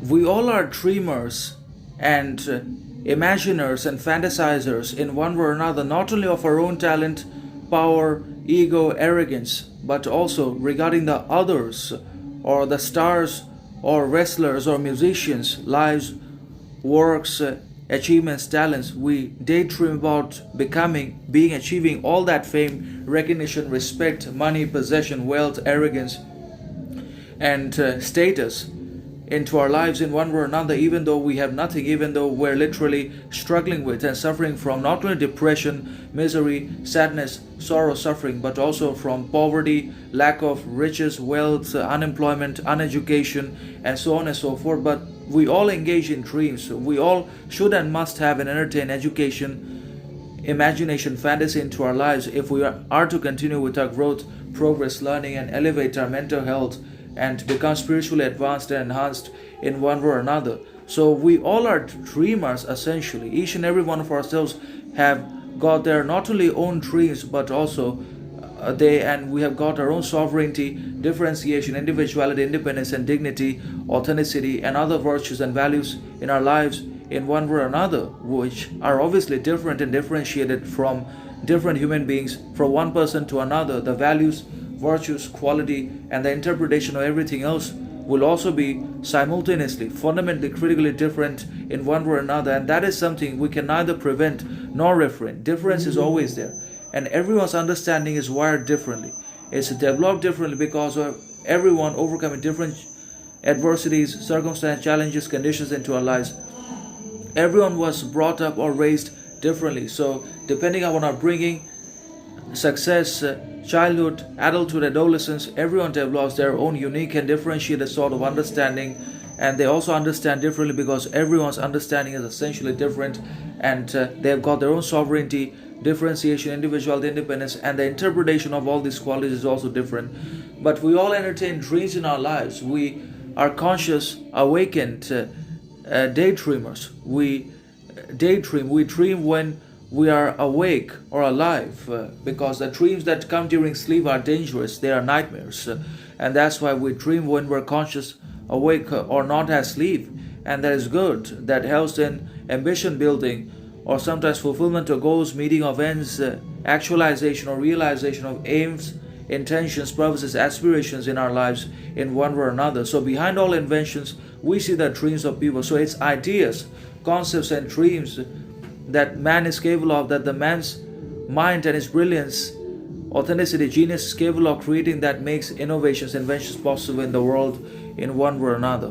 We all are dreamers and imaginers and fantasizers in one way or another, not only of our own talent, power, ego, arrogance, but also regarding the others or the stars or wrestlers or musicians' lives, works, achievements, talents. We daydream about becoming, being, achieving all that fame, recognition, respect, money, possession, wealth, arrogance, and status into our lives in one way or another, even though we have nothing, even though we're literally struggling with and suffering from not only depression, misery, sadness, sorrow, suffering, but also from poverty, lack of riches, wealth, unemployment, uneducation, and so on and so forth. But we all engage in dreams. We all should and must have and entertain education, imagination, fantasy into our lives if we are to continue with our growth, progress, learning, and elevate our mental health and become spiritually advanced and enhanced in one way or another. So we all are dreamers essentially. Each and every one of ourselves have got their not only own dreams but also we have got our own sovereignty, differentiation, individuality, independence, and dignity, authenticity, and other virtues and values in our lives in one way or another, which are obviously different and differentiated from different human beings, from one person to another. The values, virtues, quality, and the interpretation of everything else will also be simultaneously, fundamentally, critically different in one way or another, and that is something we can neither prevent nor refrain. Difference is always there, and everyone's understanding is wired differently. It's developed differently because of everyone overcoming different adversities, circumstances, challenges, conditions into our lives. Everyone was brought up or raised differently, so depending on our bringing, success, childhood, adulthood, adolescence, everyone develops their own unique and differentiated sort of understanding, and they also understand differently because everyone's understanding is essentially different, and they've got their own sovereignty, differentiation, individual independence, and the interpretation of all these qualities is also different. But we all entertain dreams in our lives. We are conscious, awakened daydreamers. We daydream, we dream when we are awake or alive, because the dreams that come during sleep are dangerous, they are nightmares, and that's why we dream when we're conscious, awake, or not asleep, and that is good. That helps in ambition building or sometimes fulfillment of goals, meeting of ends, actualization or realization of aims, intentions, purposes, aspirations in our lives in one way or another. So behind all inventions we see the dreams of people. So it's ideas, concepts, and dreams that man is capable of, that the man's mind and his brilliance, authenticity, genius is capable of creating, that makes innovations, inventions possible in the world in one way or another.